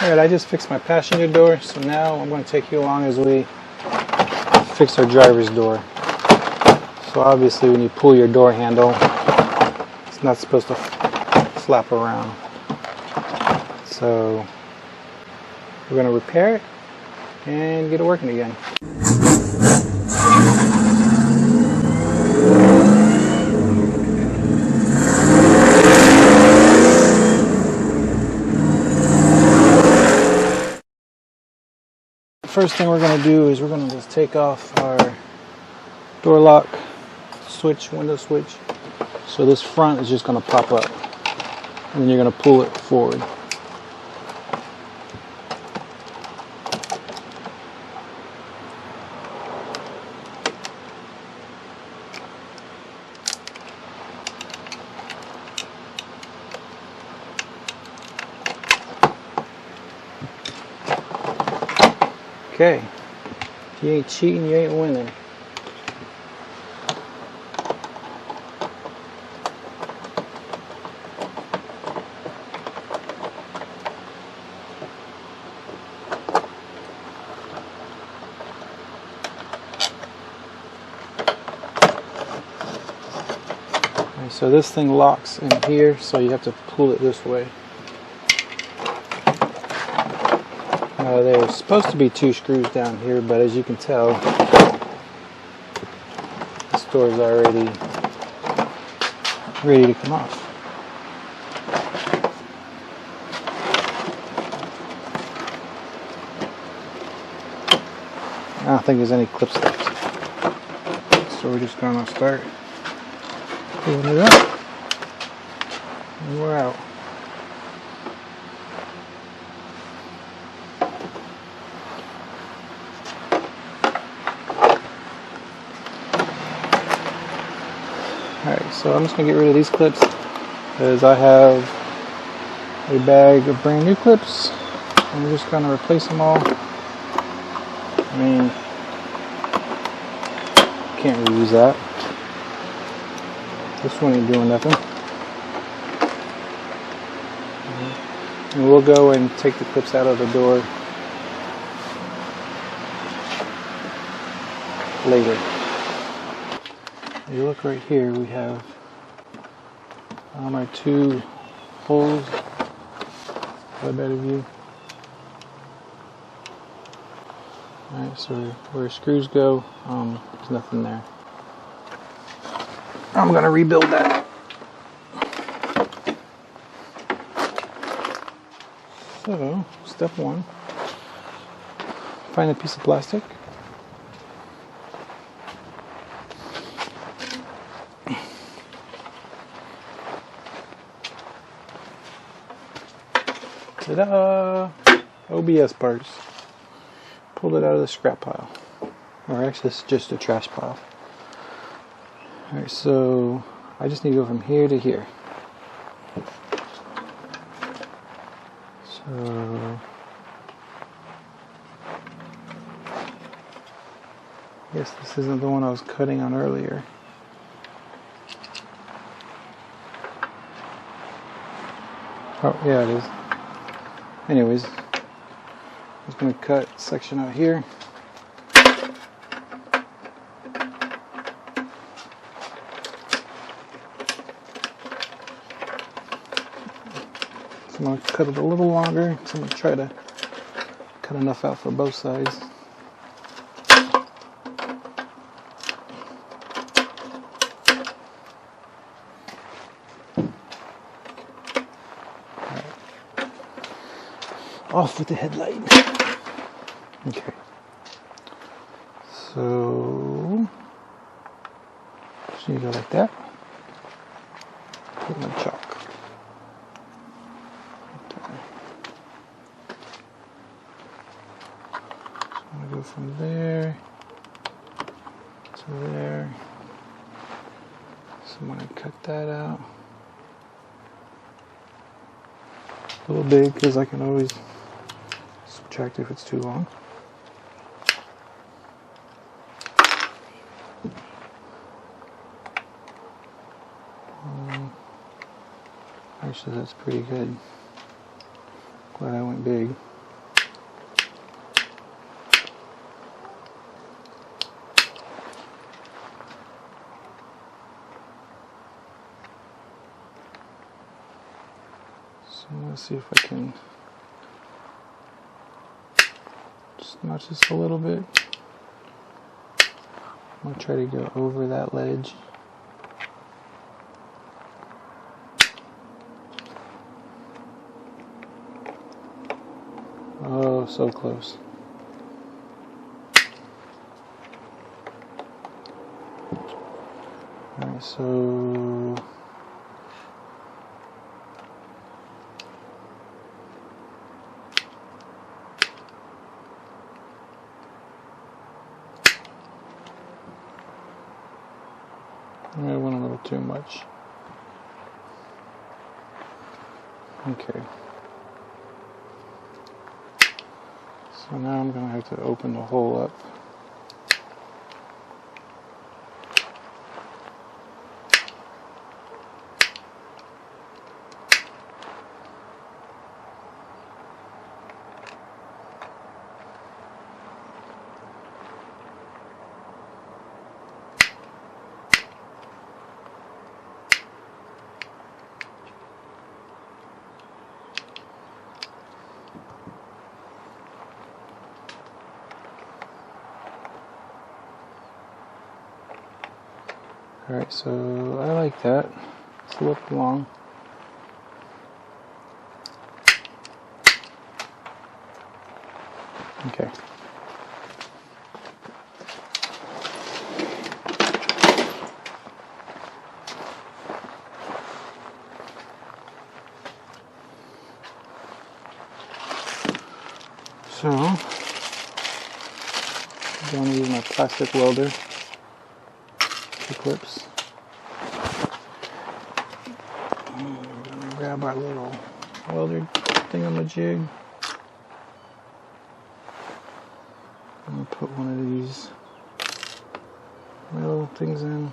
Alright, I just fixed my passenger door, so now I'm going to take you along as we fix our driver's door. So obviously when you pull your door handle, it's not supposed to flap around. So we're going to repair it and get it working again. First thing we're going to do is we're going to just take off our door lock switch, window switch. So this front is just going to pop up, and then you're going to pull it forward. Okay, if you ain't cheating, you ain't winning. Okay, so this thing locks in here, so you have to pull it this way. There's supposed to be 2 screws down here, but as you can tell, this door is already ready to come off. I don't think there's any clips left, so we're just going to start pulling it up, and we're out. Alright, so I'm just going to get rid of these clips because I have a bag of brand new clips. I'm just going to replace them all. I mean, can't reuse that. This one ain't doing nothing. And we'll go and take the clips out of the door later. If you look right here, we have our 2 holes. Got a better view. Alright, so where screws go, there's nothing there. I'm going to rebuild that. So, step 1, find a piece of plastic. Ta-da! OBS parts. Pulled it out of the scrap pile. Or actually, it's just a trash pile. Alright, so I just need to go from here to here. So I guess this isn't the one I was cutting on earlier. Oh, yeah, it is. Anyways, I'm just going to cut a section out here. So I'm going to cut it a little longer. So I'm going to try to cut enough out for both sides. Off with the headlight. Okay. So you go like that. Put my chalk. So I'm gonna go from there to there. So I'm gonna cut that out. A little big because I can always subtract if it's too long. Actually, that's pretty good. Glad I went big. So let's see if I can just notch this a little bit. I'm going to try to go over that ledge. Oh, so close. Alright, so I went a little too much. Okay. So now I'm going to have to open the hole up. Alright, so I like that. It's a little long. Okay. So, I'm going to use my plastic welder. Clips. We're going to grab our little welder thingamajig. I'm going to put one of these metal things in.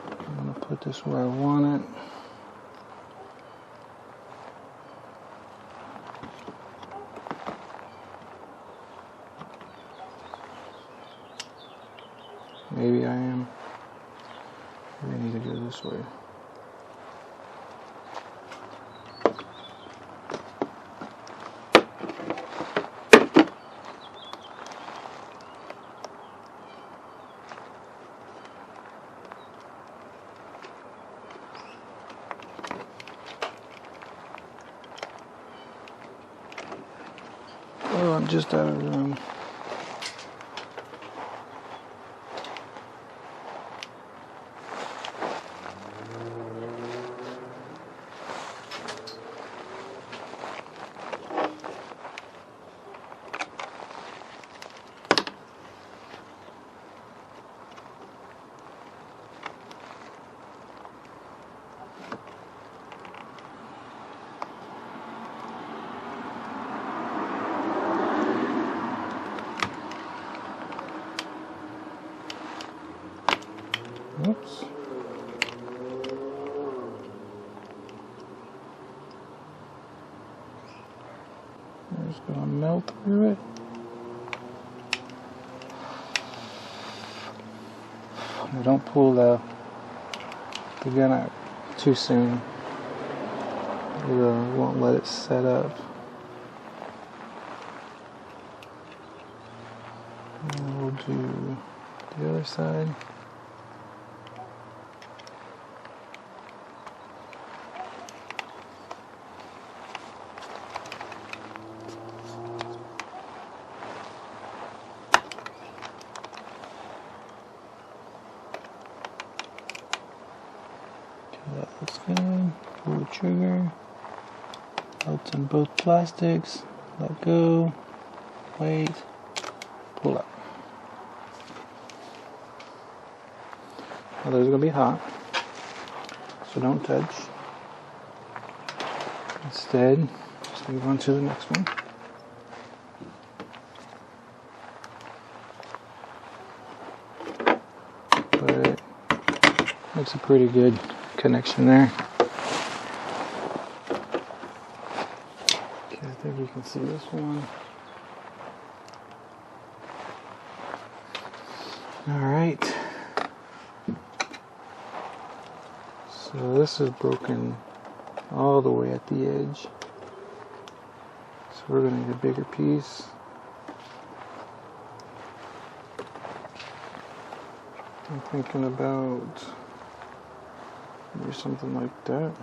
I'm going to put this where I want it. Maybe I am. Maybe I need to go this way. Oh, I'm just out of room. Oops. I'm just going to melt through it. Now don't pull the gun out too soon. It won't let it set up. And we'll do the other side. That looks good. Pull the trigger. Belts in both plastics. Let go. Wait. Pull up. Now those are going to be hot, so don't touch. Instead, just move on to the next one. But makes a pretty good connection there. You can see this one. Alright. So this is broken all the way at the edge. So we're going to need a bigger piece. I'm thinking about maybe something like that.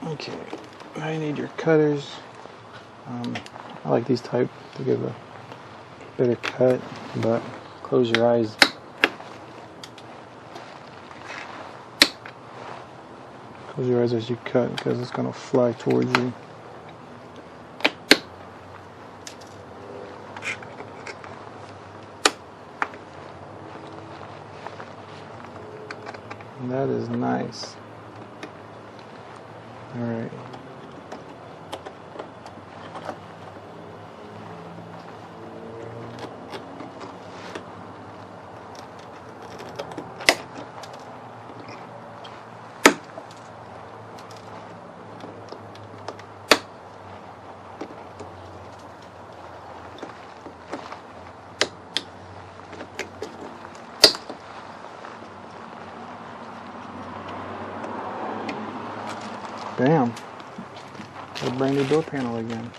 Okay, now you need your cutters. I like these type to give a better cut, but close your eyes. Close your eyes as you cut because it's going to fly towards you. And that is nice. Alright. Bam. A brand new door panel again.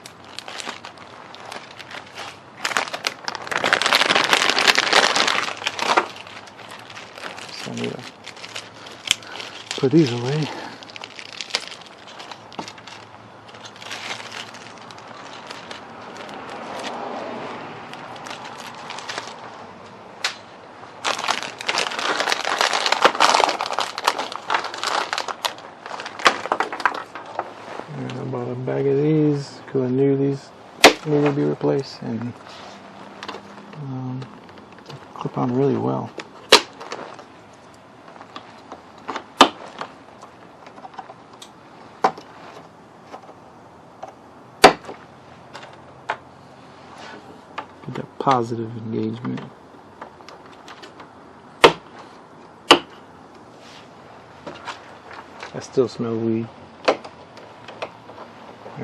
So I need to put these away. I bought a bag of these because I knew these needed to be replaced, and clip on really well. Get that positive engagement. I still smell weed.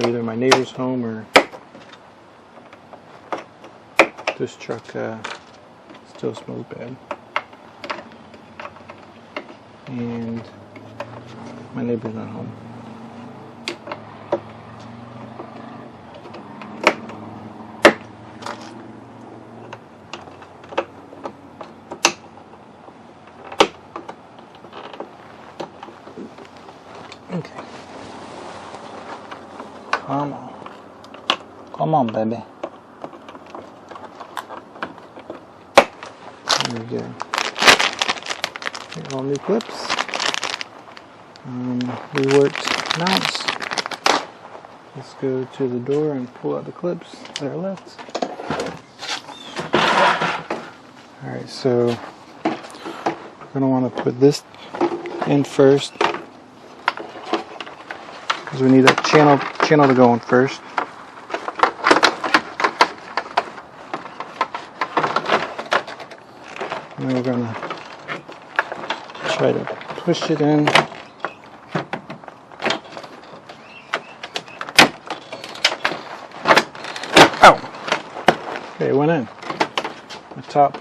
Either my neighbor's home or this truck still smells bad. And my neighbor's not home. Okay. Come on. Come on, baby. There we go. All new clips. We worked mounts. Let's go to the door and pull out the clips that are left. Alright, so we're going to want to put this in first, because we need that channel to go in first. And then we're going to try to push it in. Ow! Okay, it went in. The top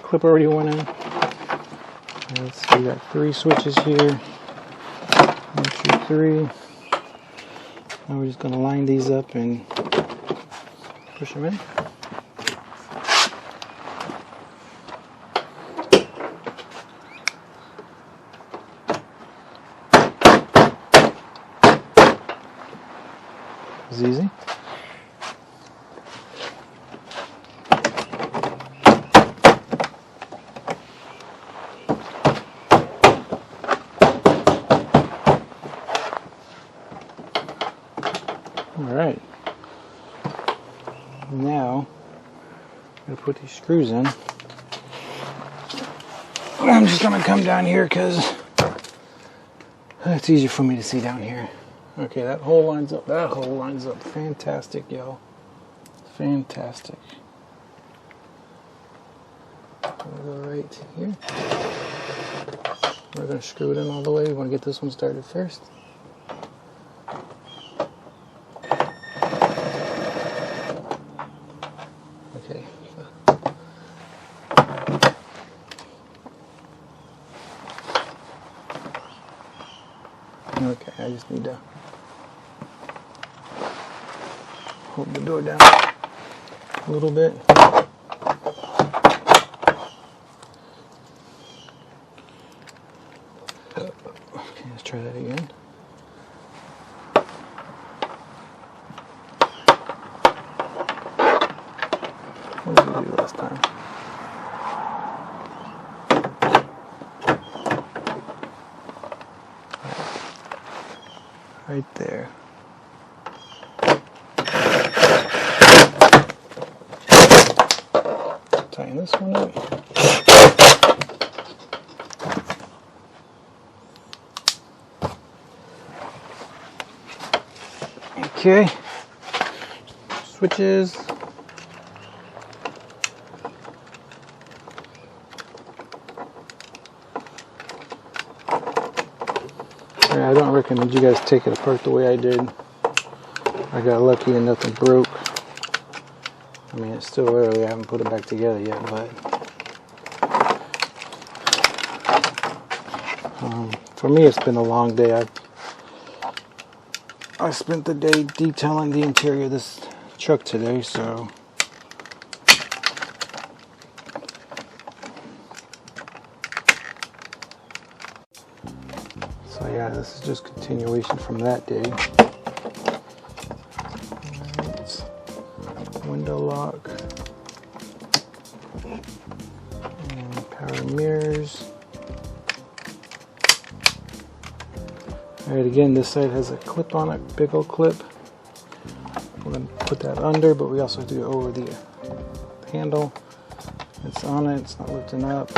clip already went in. Let's see, we got 3 switches here. 1, 2, 3. Now we're just going to line these up and push them in. It's easy. Alright, now I'm gonna put these screws in. I'm just gonna come down here because it's easier for me to see down here. Okay, that hole lines up. That hole lines up. Fantastic, y'all. Fantastic. We'll go right here. We're gonna screw it in all the way. We want to get this one started first. Okay. Okay, I just need to hold the door down a little bit. Okay, let's try that again. What did we do last time? Right there. Tighten this one up. Okay. Switches. I don't recommend you guys take it apart the way I did. I got lucky and nothing broke. I mean, it's still early. I haven't put it back together yet, but for me, it's been a long day. I spent the day detailing the interior of this truck today, so yeah, this is just continuation from that day. Alright. Window lock and power mirrors. Alright, again, this side has a clip on it, big old clip. We're going to put that under, but we also have to go over the handle. It's on it, it's not lifting up.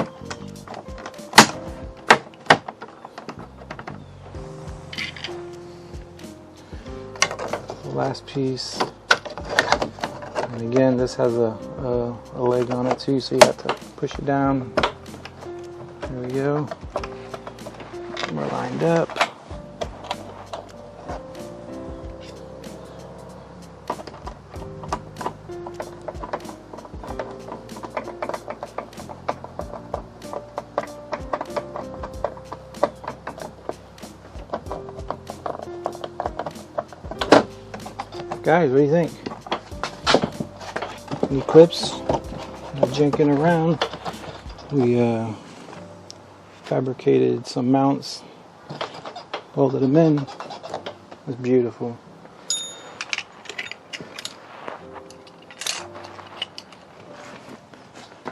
Last piece, and again this has a leg on it too, so you have to push it down. There we go. We're lined up. Guys, what do you think? Any clips? Not janking around. We fabricated some mounts, welded them in. It's beautiful.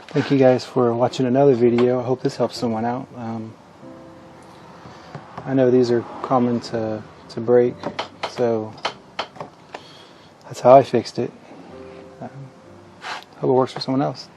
Thank you guys for watching another video. I hope this helps someone out. I know these are common to break, so that's how I fixed it. Hope it works for someone else.